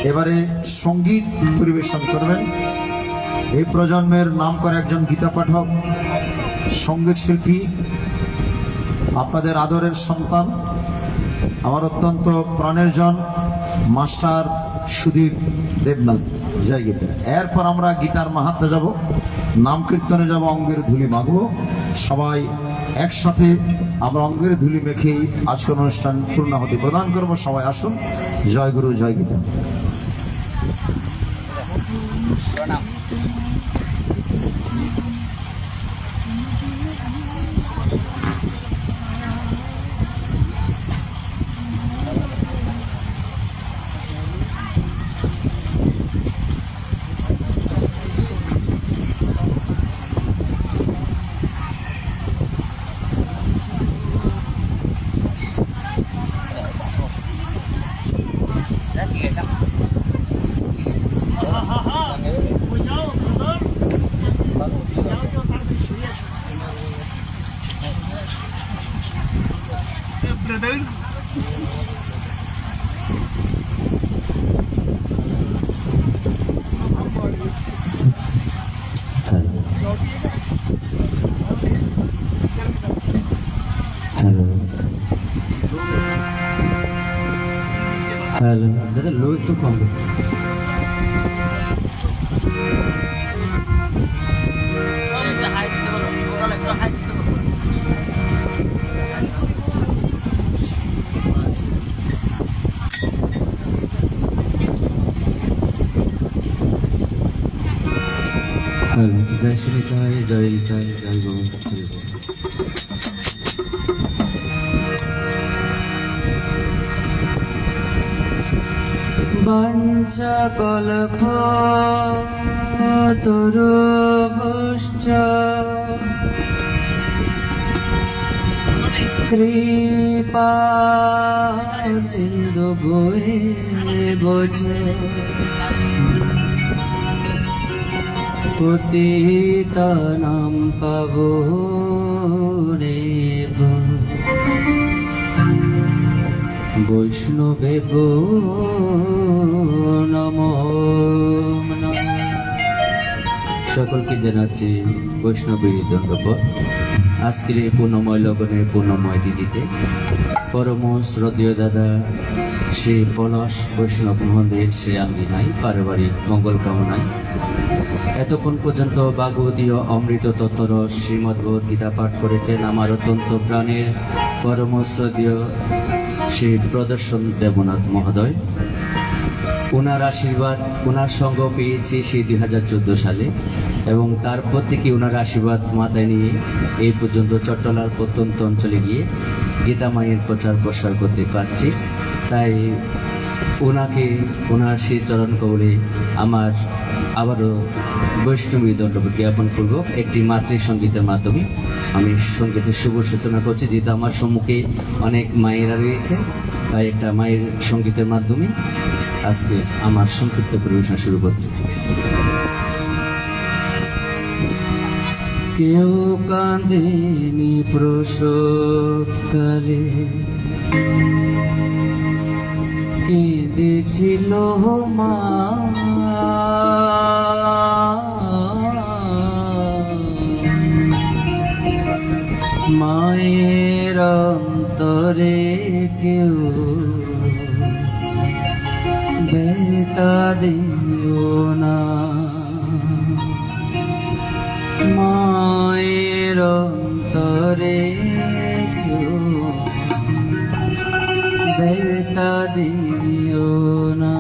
এবারে সঙ্গীত পরিবেশন করবেন এই প্রজন্মের নাম করা একজন গীতা পাঠক, সঙ্গীত শিল্পী, আপনাদের আদরের সন্তান, আমার অত্যন্ত প্রাণের জন মাস্টার সুদীপ দেবনাথ। জয় গীতা। এরপর আমরা গীতার মাহাত্ম্যে যাব, নাম কীর্তনে যাব, অঙ্গের ধুলি মাখবো। সবাই একসাথে আমরা অঙ্গের ধুলি মেখেই আজকের অনুষ্ঠান পূর্ণাহুতি প্রদান করব। সবাই আসুন। জয় গুরু, জয় গীতা। Brother. হ্যালো দাদা, লো একটু কম। হ্যালো, জয় শ্রী নিতাই, জয় নিতাই, জয় গোবিন্দ। বাঞ্ছা কল্প তরুভুশ্চ কৃপা সিন্ধু ভুবজ পতিতানাং পাবনেভ্য বৈষ্ণবেভ্যো নমো নমঃ। সকলকে জানাচ্ছি বৈষ্ণবের দণ্ডবত। আজকের এই পূর্ণময় লগনের পূর্ণময় তিথিতে পরম শ্রদ্ধেয় দাদা শ্রী পলাশ বৈষ্ণব মহোদয়ের শ্রী আঙ্গিনায় পারিবারিক মঙ্গল কামনায় এতক্ষণ পর্যন্ত ভাগবতীয় অমৃত তত্ত্বরস শ্রীমদ্ভগবদ গীতা পাঠ করেছেন আমার অত্যন্ত প্রাণের পরম শ্রদ্ধেয় শ্রী প্রদর্শন দেবনাথ মহোদয়। ওনার আশীর্বাদ, ওনার সঙ্গ পেয়েছি সেই 2014 সালে এবং তারপর থেকে ওনার আশীর্বাদ মাথায় নিয়ে এই পর্যন্ত চট্টলার প্রত্যন্ত অঞ্চলে গিয়ে গীতা মায়ের প্রচার প্রসার করতে পারছি। তাই ওনাকে, ওনার সেই চরণ কবলে আমার আবারও বৈষ্ণবী দণ্ডবত জ্ঞাপন পূর্বক একটি মাতৃসঙ্গীতের মাধ্যমে আমি সঙ্গীতের শুভ সূচনা করছি। যেহেতু আমার সম্মুখে অনেক মায়েরা রয়েছে, তাই একটা মায়ের সঙ্গীতের মাধ্যমে আজকে আমার সংক্ষিপ্ত পরিবেশনা শুরু করছি। কেউ কাঁদেনি প্রসবকালে, কেঁদেছিল মা, মায়ের অন্তরে কেউ ব্যথা দিও না, মায়ের অন্তরে কেউ ব্যথা দিও না।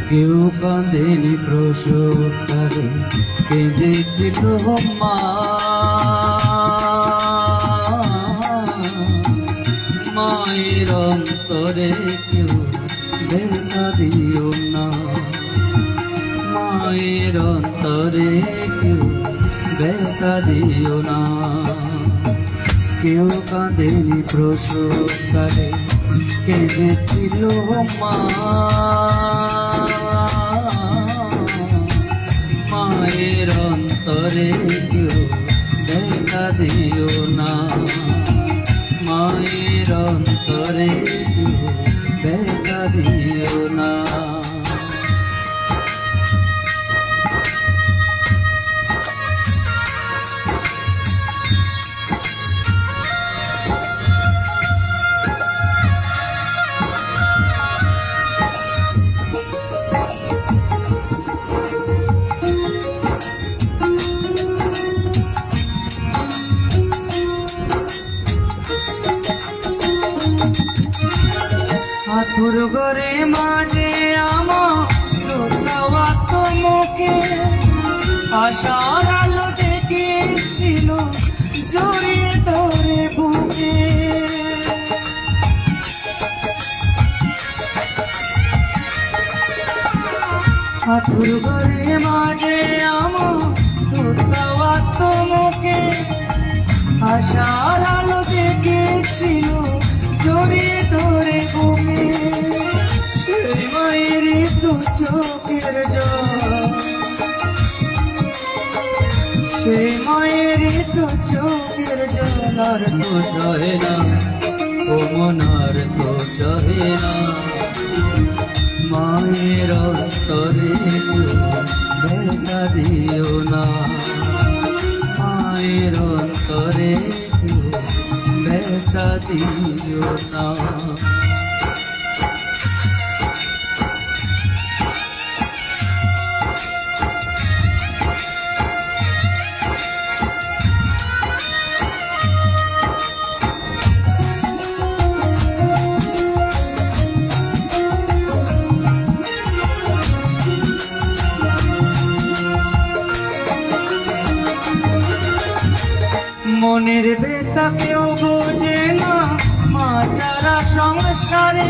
কেউ কাঁদেনি প্রসবকালে, কেঁদেছিল মা। মায়ের অন্তরে কেউ ব্যথা দিও না, মায়ের অন্তরে কেউ ব্যথা দিও না। কেউ কাঁদেনি প্রসবকালে, কেঁদেছিল মা। মায়ের অন্তরে কেউ ব্যথা দিও না, মায়ের অন্তরে কেউ ব্যথা দিও না। আতুর ঘরে মাঝে আমার দেওয়া তোমাকে, আশার আলো দেখেছিল জড়িয়ে ধরে বুকে। আতুর ঘরে মাঝে আমার দেওয়া তোমাকে, আশার আলো দেখেছিল জড়িয়ে ধরে বুকে। সেই মায়ের তো চোখের জল, সেই মায়ের তো চোখের জল আর তো সহে না, ও মনার তো সহে না। মায়ের অন্তরে ব্যথা দিও না, মায়ের অন্তরে ব্যথা দিও না। মনের ব্যথা কেউ বোঝে না, মা ছাড়া সংসারে।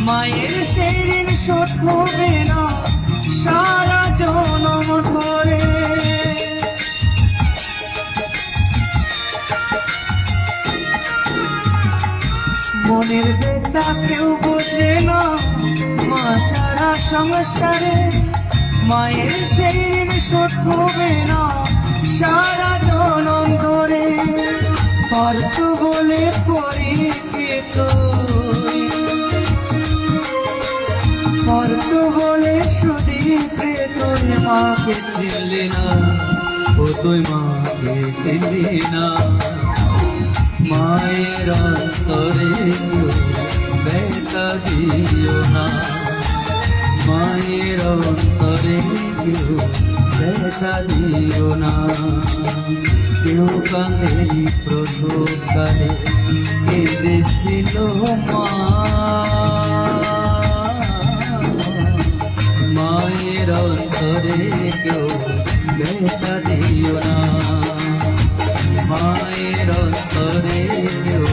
মায়ের সেই ঋণ শোধ হবে না সারা জনম ধরে। মনের ব্যথা কেউ বোঝে না, মা ছাড়া সংসারে। মায়ের সেই ঋণ শোধ হবে না সারা জনম ধরে। পারত বলে পরীক্ষিত, পারত বলে সুদীপে তুই মাকে চিনলি না, ও তুই মাকে চিনলি না। মায়ের অন্তরে কেউ ব্যথা দিও না, মায়ের অন্তরে কেউ ব্যথা দিও না। কেউ কাঁদেনি প্রসবকালে, কেঁদেছিল মা। মায়ের অন্তরে কেউ ব্যথা দিও না, মায়ের অন্তরে কেউ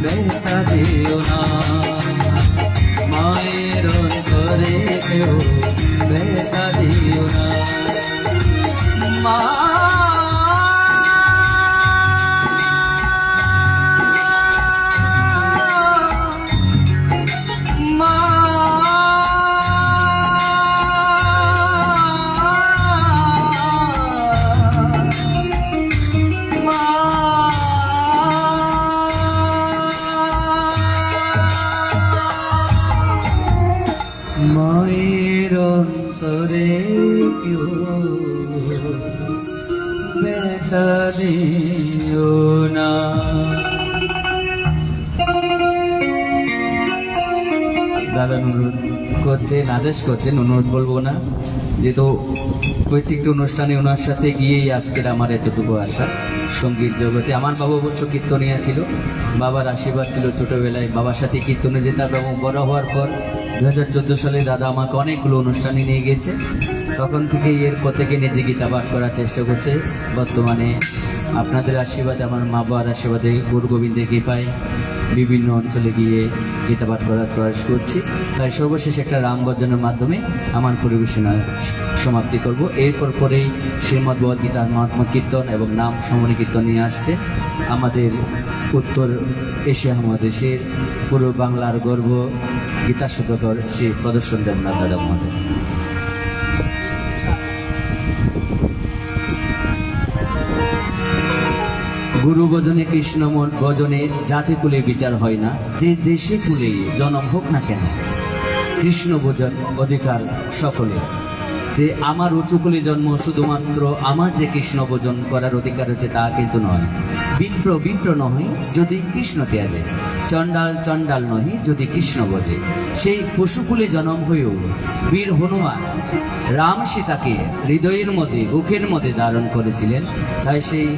ব্যথা দিও না। মায়ের অন্তরে কেউ ব্যথা দিও না। মা মায়ের অন্তরে কেউ ব্যথা দিও না। দাদা অনুরোধ করছেন, আদেশ করছেন, অনুরোধ বলবো না, যেহেতু প্রত্যেকটা অনুষ্ঠানে ওনার সাথে গিয়েই আজকের আমার এতটুকু আসা। সঙ্গীত জগতে আমার বাবা অবশ্য কীর্তনিয়া ছিল, বাবার আশীর্বাদ ছিল ছোটবেলায়, বাবার সাথে কীর্তনে যেতাম এবং বড় হওয়ার পর 2014 সালে দাদা আমাকে অনেকগুলো অনুষ্ঠানে নিয়ে গিয়েছে। তখন থেকে এরপর থেকে নিজে গীতা পাঠ করার চেষ্টা করছে। বর্তমানে আপনাদের আশীর্বাদে, আমার মা বাবার আশীর্বাদে, গুরু গোবিন্দের কৃপায় বিভিন্ন অঞ্চলে গিয়ে গীতা পাঠ করার প্রয়াস করছি। তাই সর্বশেষ একটা রাম ভজনের মাধ্যমে আমার পরিবেশনা সমাপ্তি করব। এরপর পরেই শ্রীমদ্ ভগবদ গীতার মহাত্মা কীর্তন এবং নাম সমনী কীর্তন নিয়ে আসছে আমাদের উত্তর এশিয়া মহাদেশের পূর্ব বাংলার গর্ব গীতা শতকর শ্রী প্রদর্শন দেবনাথ দাদা মহাদেব। গুরু ভজনে কৃষ্ণ ভজনে জাতি কুলে বিচার হয় না, যে দেশে কুলে জনম হোক না কেন কৃষ্ণ ভজন অধিকার সকলে। যে আমার উঁচু কুলে জন্ম শুধুমাত্র আমার যে কৃষ্ণ ভজন করার অধিকার হচ্ছে তা কিন্তু নয়। বিপ্র নহে যদি কৃষ্ণ ত্যাজে, চণ্ডাল চণ্ডাল নহে যদি কৃষ্ণ ভজে। সেই পশুকুলে জন্ম হয়েও বীর হনুমান রাম সীতাকে হৃদয়ের মধ্যে বুকের মধ্যে ধারণ করেছিলেন। তাই সেই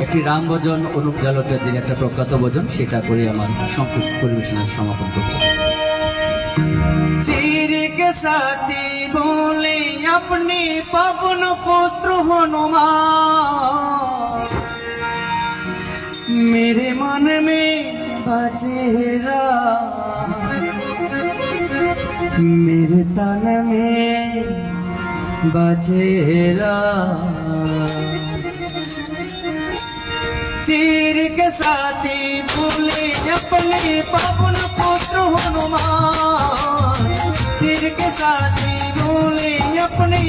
একটি রাম ভজন অনুপ জালোটার একটা প্রখ্যাত ভজন, সেটা করে আমার সংক্ষিপ্ত পরিবেশনার সমাপন করছি। चीर के साथी बोले अपने पवन पुत्र हनुमान, मेरे मन में बजेरा, मेरे तन में बजेरा। चीर के साथी बोले अपने पवन पुत्र हनुमान, चीर के साथी बोले अपने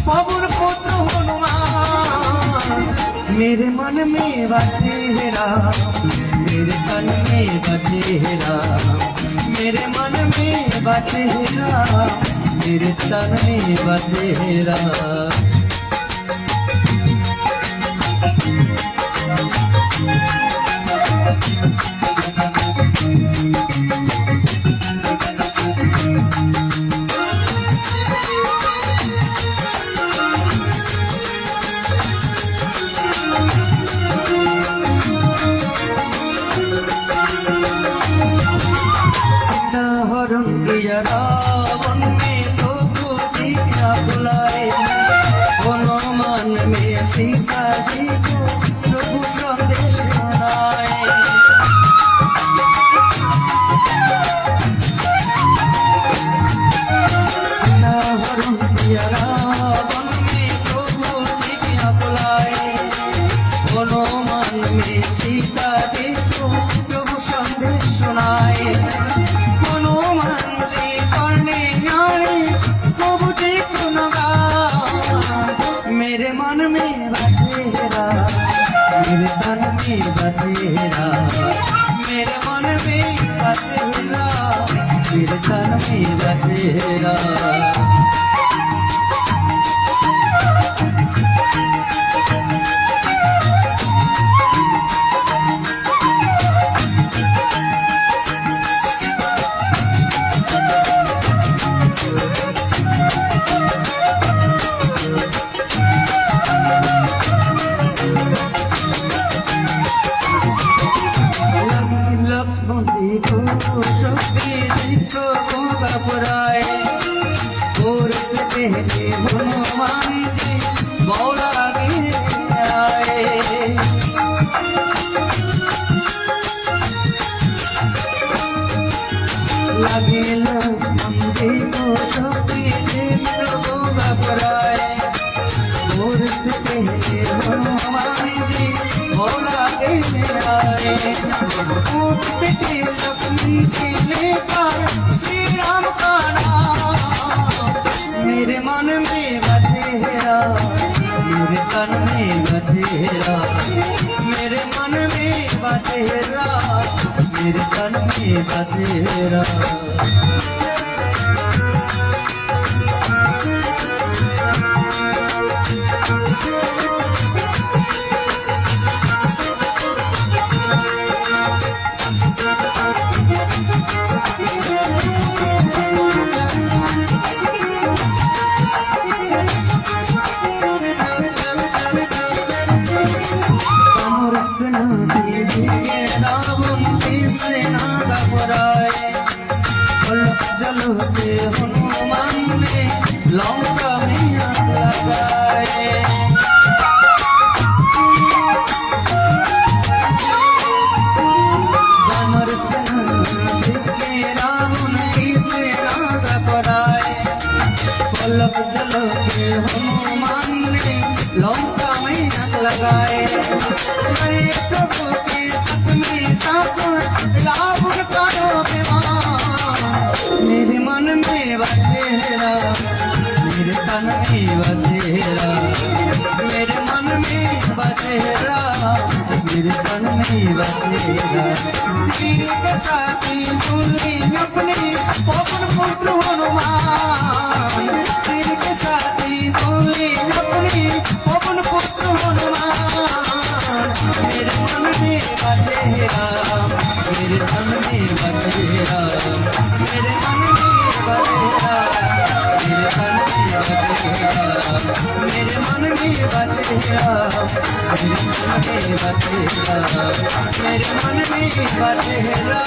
पवन पुत्र हनुमान, मेरे मन में बजेरा, मेरे तन में बजेरा, मेरे मन में बजेरा, मेरे तन में बजेरा। रावण में तो जी क्या बुलाए, हनुमान में सीता जी को प्रभु संदेश सुनाए। हरण किया रावण में तो जी क्या बुलाए, हनुमान में सीता जी को प्रभु संदेश सुनाए। हनुमान मेरे मन में बजेरा, मेरे तन में बजेरा, मेरे मन में बजेरा, मेरे तन में बजेरा। लक्ष्मण जी को शक्ति जी प्रभु घबराए, और से पहले हनुमान जी बौला आगे आए। लगे लक्ष्मण जी को शक्ति जी प्रभु घबराए, और से पहले हनुमान जी बौला आगे आए। बेटे लक्ष्मण जी लेकर श्री राम का नाम, मेरे मन में बजेरा, मेरे तन में बजेरा, मेरे मन में बजेरा, मेरे तन में बजेरा। जल लंका में आग लगाए बानर सेना देखे रावण की सेना घबराए पलक झलके हनुमान ने लंका में आग लगाए मैं प्रभु के सत में ताको रावण करो विमान मेरे मन में बसेरा मेरे तन में बसेरा मेरे मन में बसेरा मेरे तन में बसेरा चीर के साथी बोली अपने पवन पुत्र हनुमान चीर के साथी बोली अपने पवन पुत्र हनुमान मेरे मन में बसेरा मेरे तन में बसेरा मेरे मन में बसेरा मेरे तन में बसेरा मेरे मन में बसेरा मेरे मन में बसेरा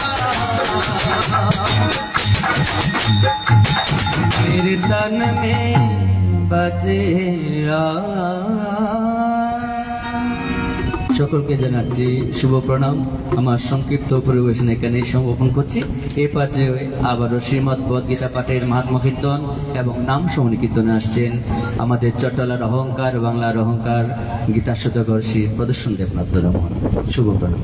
मेरे तन में बसेरा সকলকে জানাচ্ছি শুভ প্রণাম। আমার সংক্ষিপ্ত পরিবেশন এখানে সমাপন করছি। এই পর্যায়ে আবারও শ্রীমদ্ ভগবদ্গীতা পাঠের মহাত্মা কীর্তন এবং নাম সমনী কীর্তনে আসছেন আমাদের চট্টলার অহংকার, বাংলার অহংকার, গীতা শতকর শ্রী প্রদর্শন দেবনাথ দাদা মহাশয়। শুভ প্রণাম।